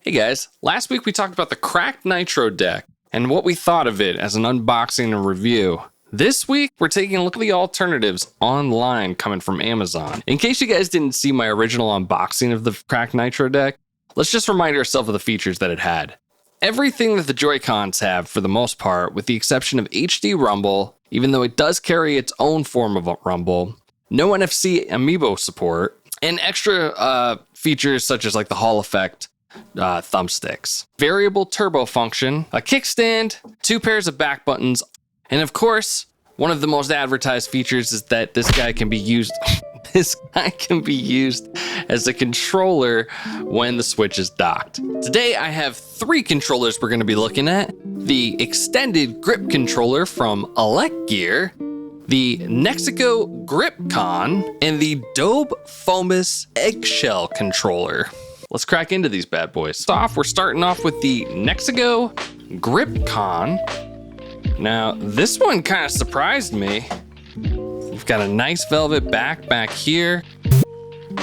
Hey guys, last week we talked about the Crkd NItro deck and what we thought of it as an unboxing and review. This week, we're taking a look at the alternatives online coming from Amazon. In case you guys didn't see my original unboxing of the Crkd NItro deck, let's just remind ourselves of the features that it had. Everything that the Joy-Cons have for the most part, with the exception of HD Rumble, even though it does carry its own form of Rumble, no NFC amiibo support, and extra features such as like the Hall effect thumbsticks, variable turbo function, a kickstand, 2 pairs of back buttons, and of course, one of the most advertised features is that this guy can be used as a controller when the Switch is docked. Today I have 3 controllers we're going to be looking at: the extended grip controller from Elecgear, the Nexigo Gripcon, and the Dobe Fomis Eggshell controller. Let's crack into these bad boys. We're starting off with the Nexigo Gripcon. Now, this one kind of surprised me. We've got a nice velvet back here.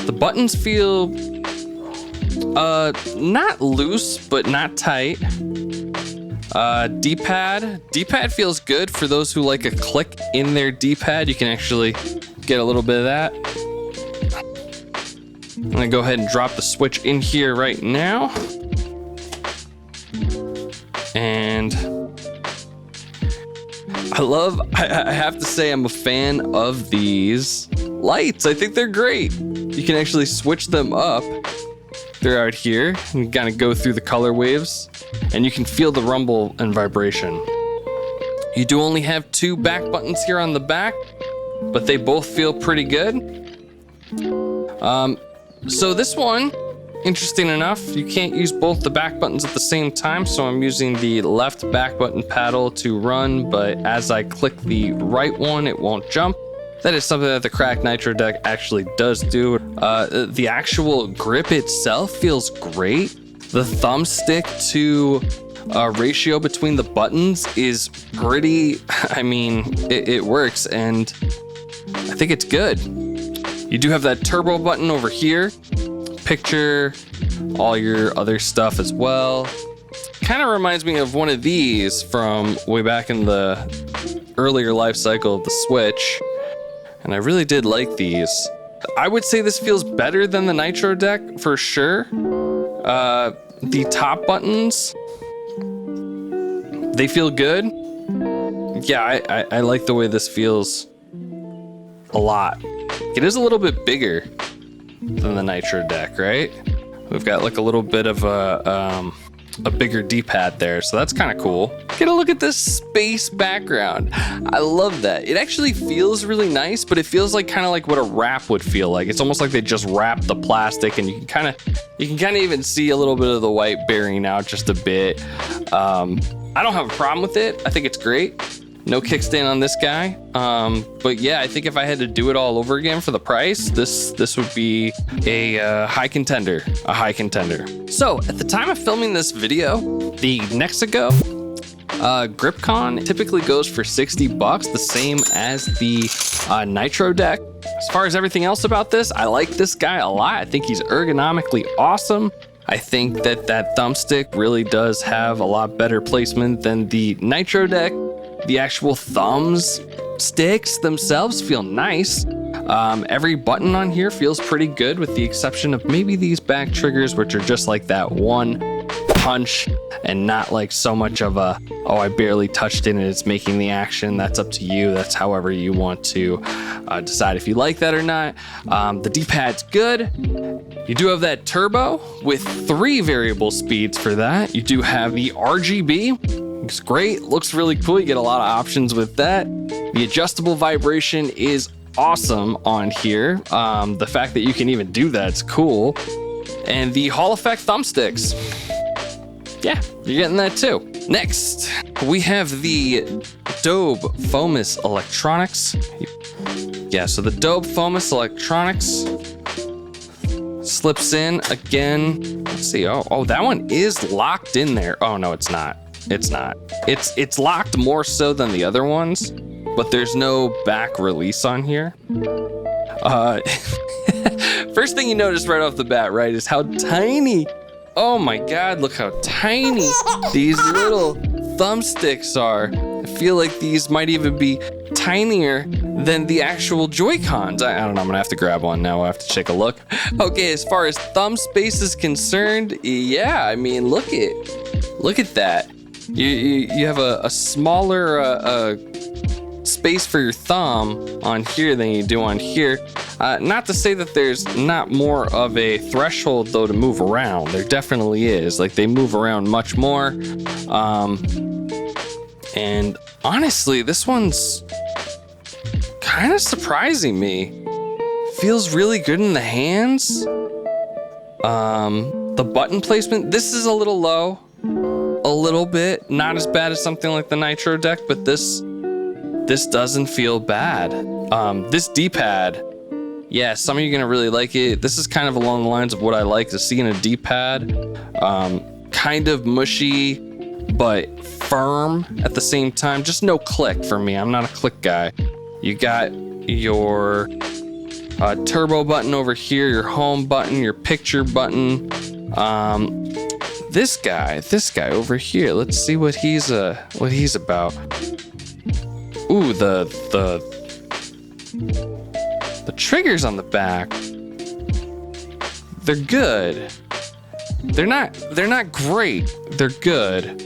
The buttons feel not loose, but not tight. D-pad feels good for those who like a click in their D-pad. You can actually get a little bit of that. I'm gonna go ahead and drop the Switch in here right now. And I have to say I'm a fan of these lights. I think they're great. You can actually switch them up. They're out here. You kind of go through the color waves and you can feel the rumble and vibration. You do only have 2 back buttons here on the back, but they both feel pretty good. So this one, interesting enough, you can't use both the back buttons at the same time, so I'm using the left back button paddle to run, but as I click the right one, it won't jump. That is something that the Crkd NItro deck actually does do. The actual grip itself feels great. The thumbstick to ratio between the buttons is pretty, it works, and I think it's good. You do have that turbo button over here. Picture all your other stuff as well. Kind of reminds me of one of these from way back in the earlier life cycle of the Switch. And I really did like these. I would say this feels better than the Nitro deck for sure. The top buttons, they feel good. Yeah, I like the way this feels a lot. It is a little bit bigger than the Nitro deck, right? We've got like a little bit of a bigger D-pad there, so that's kind of cool. Get a look at this space background. I love that. It actually feels really nice, but it feels like kind of like what a wrap would feel like. It's almost like they just wrapped the plastic, and you can kind of even see a little bit of the white bearing out just a bit. I don't have a problem with it. I think it's great. No kickstand on this guy. But yeah, I think if I had to do it all over again for the price, this would be a high contender. So at the time of filming this video, the Nexigo Gripcon typically goes for $60, the same as the Nitro deck. As far as everything else about this, I like this guy a lot. I think he's ergonomically awesome. I think that thumbstick really does have a lot better placement than the Nitro deck. The actual thumbs sticks themselves feel nice. Every button on here feels pretty good, with the exception of maybe these back triggers, which are just like that one punch and not like so much of a, oh, I barely touched it and it's making the action. That's up to you. That's however you want to decide if you like that or not. The D-pad's good. You do have that turbo with 3 variable speeds for that. You do have the RGB. Looks great, looks really cool. You get a lot of options with that. The adjustable vibration is awesome on here. The fact that you can even do that's cool. And the Hall effect thumbsticks. Yeah, you're getting that too. Next, we have the Dobe Fomis Electronics. Yeah, so the Dobe Fomis Electronics slips in again. Let's see, oh, that one is locked in there. Oh no, it's not. It's locked more so than the other ones, but there's no back release on here. First thing you notice right off the bat, right, is how tiny Oh my God, look how tiny these little thumbsticks are. I feel like these might even be tinier than the actual Joy-Cons. I don't know, I'm gonna have to grab one now. I have to take a look. Okay, as far as thumb space is concerned, yeah, I mean, look at that. You have a smaller space for your thumb on here than you do on here. Not to say that there's not more of a threshold though to move around. There definitely is. Like, they move around much more. And honestly, this one's kind of surprising me. Feels really good in the hands. The button placement, this is a little low. A little bit. Not as bad as something like the Nitro deck, but this doesn't feel bad. This D-pad, yeah, some of you are gonna really like it. This is kind of along the lines of what I like to see in a D-pad. Kind of mushy, but firm at the same time. Just no click for me. I'm not a click guy. You got your turbo button over here, your home button, your picture button. This guy over here. Let's see what he's about. Ooh, the triggers on the back. They're good. They're not great. They're good.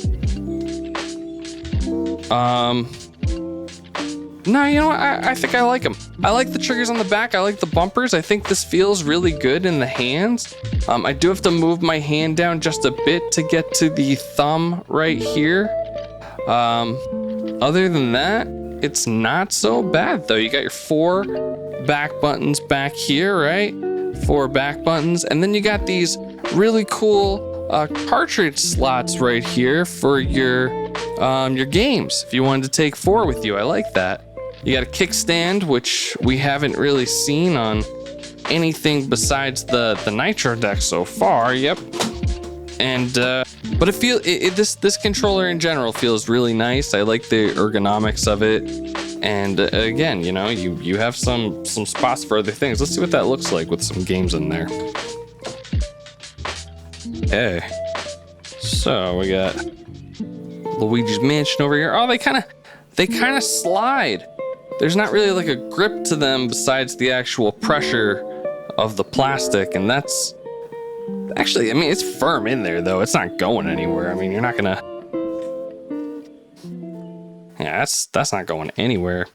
No, you know what? I think I like them. I like the triggers on the back. I like the bumpers. I think this feels really good in the hands. I do have to move my hand down just a bit to get to the thumb right here. Other than that, it's not so bad though. You got your 4 back buttons back here, right? 4 back buttons. And then you got these really cool cartridge slots right here for your games. If you wanted to take 4 with you, I like that. You got a kickstand, which we haven't really seen on anything besides the Nitro deck so far. Yep. And but this controller in general feels really nice. I like the ergonomics of it. And again, you know, you have some spots for other things. Let's see what that looks like with some games in there. Okay. So we got Luigi's Mansion over here. Oh, they kind of slide. There's not really like a grip to them besides the actual pressure of the plastic, and that's actually, I mean, it's firm in there though. It's not going anywhere. I mean, you're not gonna. Yeah, that's not going anywhere.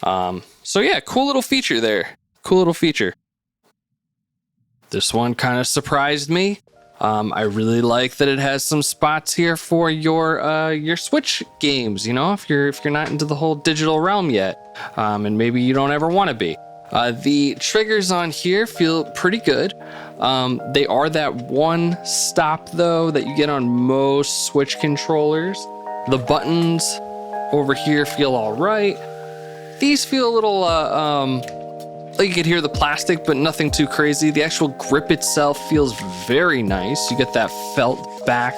So yeah, cool little feature there. Cool little feature. This one kind of surprised me. I really like that it has some spots here for your Switch games. You know, if you're not into the whole digital realm yet, and maybe you don't ever want to be. The triggers on here feel pretty good. They are that one stop though that you get on most Switch controllers. The buttons over here feel all right. These feel a little like you could hear the plastic, but nothing too crazy. The actual grip itself feels very nice. You get that felt back.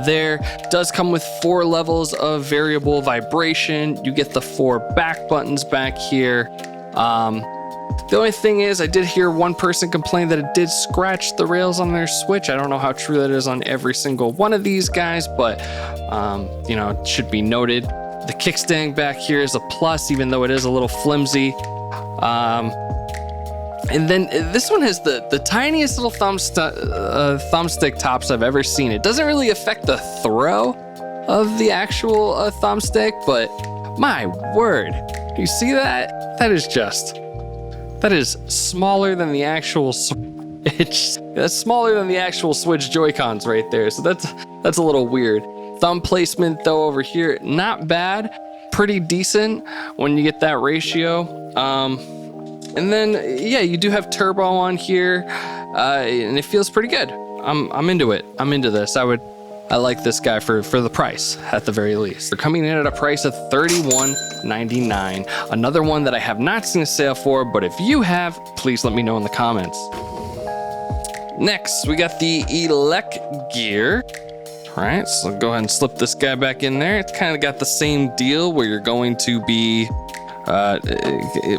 There does come with 4 levels of variable vibration. You get the 4 back buttons back here. The only thing is, I did hear one person complain that it did scratch the rails on their Switch. I don't know how true that is on every single one of these guys, but you know, it should be noted. The kickstand back here is a plus, even though it is a little flimsy. And then this one has the tiniest little thumbstick tops I've ever seen. It doesn't really affect the throw of the actual thumbstick, but my word, you see that? That is smaller than the actual Switch. That's smaller than the actual Switch Joy-Cons right there. So that's a little weird. Thumb placement though over here, not bad, pretty decent when you get that ratio. And then yeah, you do have turbo on here, and it feels pretty good. I'm into it. I'm into this. I like this guy for the price at the very least. They're coming in at a price of $31.99. Another one that I have not seen a sale for, but if you have, please let me know in the comments. Next, we got the Elecgear. All right, so go ahead and slip this guy back in there. It's kind of got the same deal where you're going to be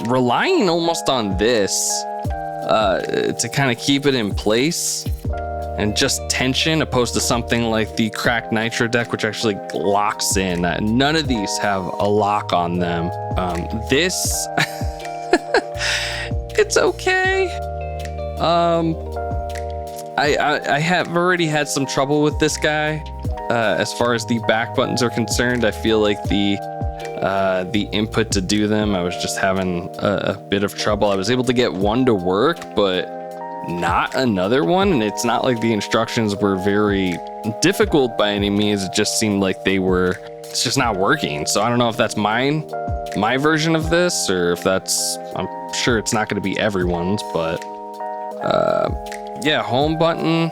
relying almost on this to kind of keep it in place. and just tension, opposed to something like the Crkd NItro deck, which actually locks in. None of these have a lock on them. This, it's okay. I have already had some trouble with this guy. As far as the back buttons are concerned, I feel like the input to do them, I was just having a bit of trouble. I was able to get one to work, but not another one. And it's not like the instructions were very difficult by any means. It just seemed like it's just not working. So I don't know if that's my version of this, or if I'm sure it's not going to be everyone's, but yeah, home button.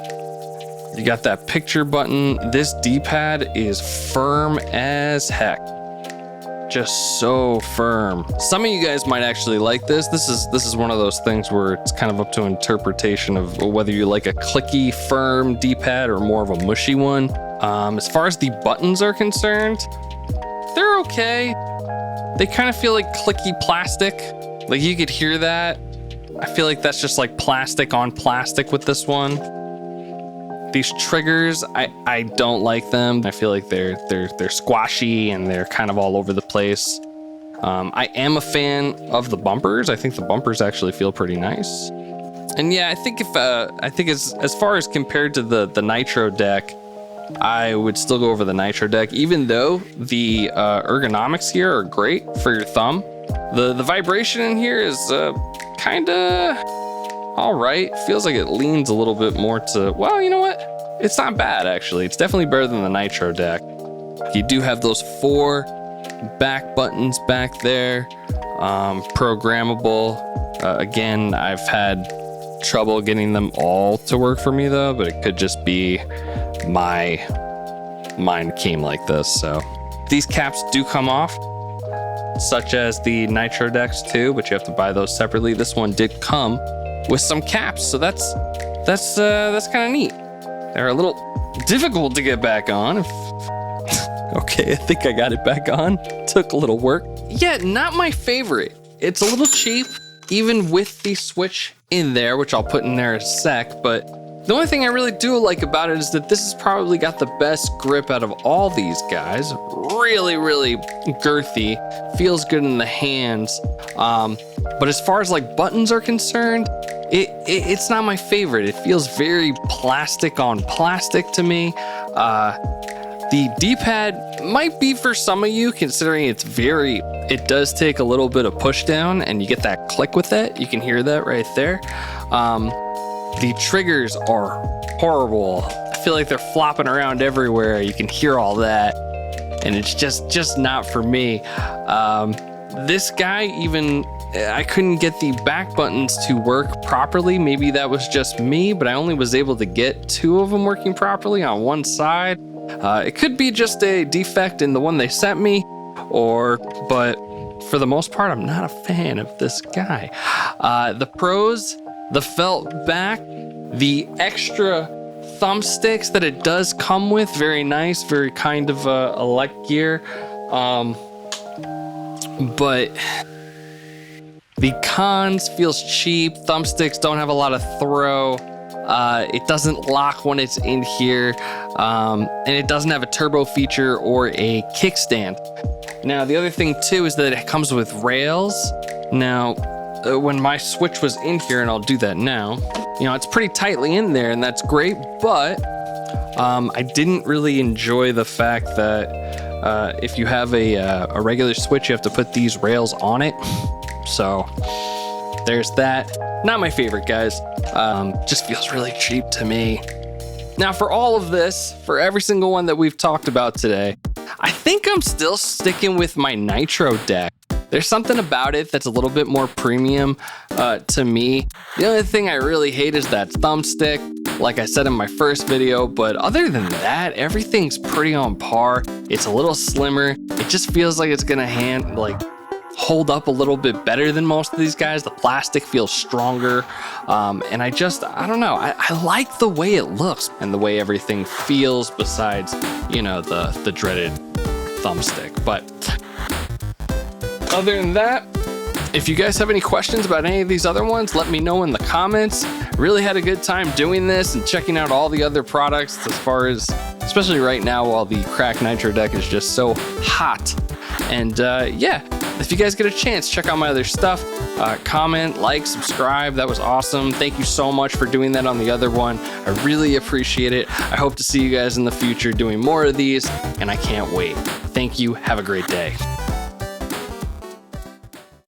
You got that picture button. This D-pad is firm as heck. Just so firm. Some of you guys might actually like this. This is one of those things where it's kind of up to interpretation of whether you like a clicky, firm D-pad or more of a mushy one. As far as the buttons are concerned, they're okay. They kind of feel like clicky plastic. Like you could hear that. I feel like that's just like plastic on plastic with this one. These triggers, I don't like them. I feel like they're squashy and they're kind of all over the place. I am a fan of the bumpers. I think the bumpers actually feel pretty nice. And yeah, I think as far as compared to the Nitro deck, I would still go over the Nitro deck, even though the ergonomics here are great for your thumb. The vibration in here is kind of all right. Feels like it leans a little bit more to, well, you know what? It's not bad, actually. It's definitely better than the Nitro deck. You do have those 4 back buttons back there, programmable. Again, I've had trouble getting them all to work for me though, but it could just be mine came like this. So these caps do come off, such as the Nitro decks too, but you have to buy those separately. This one did come with some caps, so that's kind of neat. They're a little difficult to get back on. Okay, I think I got it back on. Took a little work. Yeah, not my favorite. It's a little cheap, even with the switch in there, which I'll put in there in a sec, but the only thing I really do like about it is that this has probably got the best grip out of all these guys. Really, really girthy. Feels good in the hands. But as far as like buttons are concerned, it's not my favorite. It feels very plastic on plastic to me. The D-pad might be for some of you, considering it does take a little bit of push down and you get that click with it. You can hear that right there. The triggers are horrible. I feel like they're flopping around everywhere. You can hear all that, and it's just not for me. This guy, even I couldn't get the back buttons to work properly. Maybe that was just me, but I only was able to get 2 of them working properly on one side. It could be just a defect in the one they sent me, but for the most part, I'm not a fan of this guy. The pros, the felt back, the extra thumbsticks that it does come with, very nice, very kind of Elecgear. But the cons, feels cheap. Thumbsticks don't have a lot of throw. It doesn't lock when it's in here, and it doesn't have a turbo feature or a kickstand. Now, the other thing too is that it comes with rails. Now, when my switch was in here, and I'll do that now, it's pretty tightly in there, and that's great, but I didn't really enjoy the fact that if you have a regular switch, you have to put these rails on it. So there's that. Not my favorite, guys. Just feels really cheap to me. Now, for all of this, for every single one that we've talked about today, I think I'm still sticking with my Nitro deck. There's something about it that's a little bit more premium to me. The only thing I really hate is that thumbstick, like I said in my first video, but other than that, everything's pretty on par. It's a little slimmer. It just feels like it's gonna hold up a little bit better than most of these guys. The plastic feels stronger, and I don't know. I like the way it looks and the way everything feels, besides, the dreaded thumbstick. But other than that, if you guys have any questions about any of these other ones, let me know in the comments. really had a good time doing this and checking out all the other products as far as, especially right now while the Crkd NItro deck is just so hot. And yeah, if you guys get a chance, check out my other stuff. Comment, like, subscribe. That was awesome. Thank you so much for doing that on the other one. I really appreciate it. I hope to see you guys in the future doing more of these, and I can't wait. Thank you. Have a great day.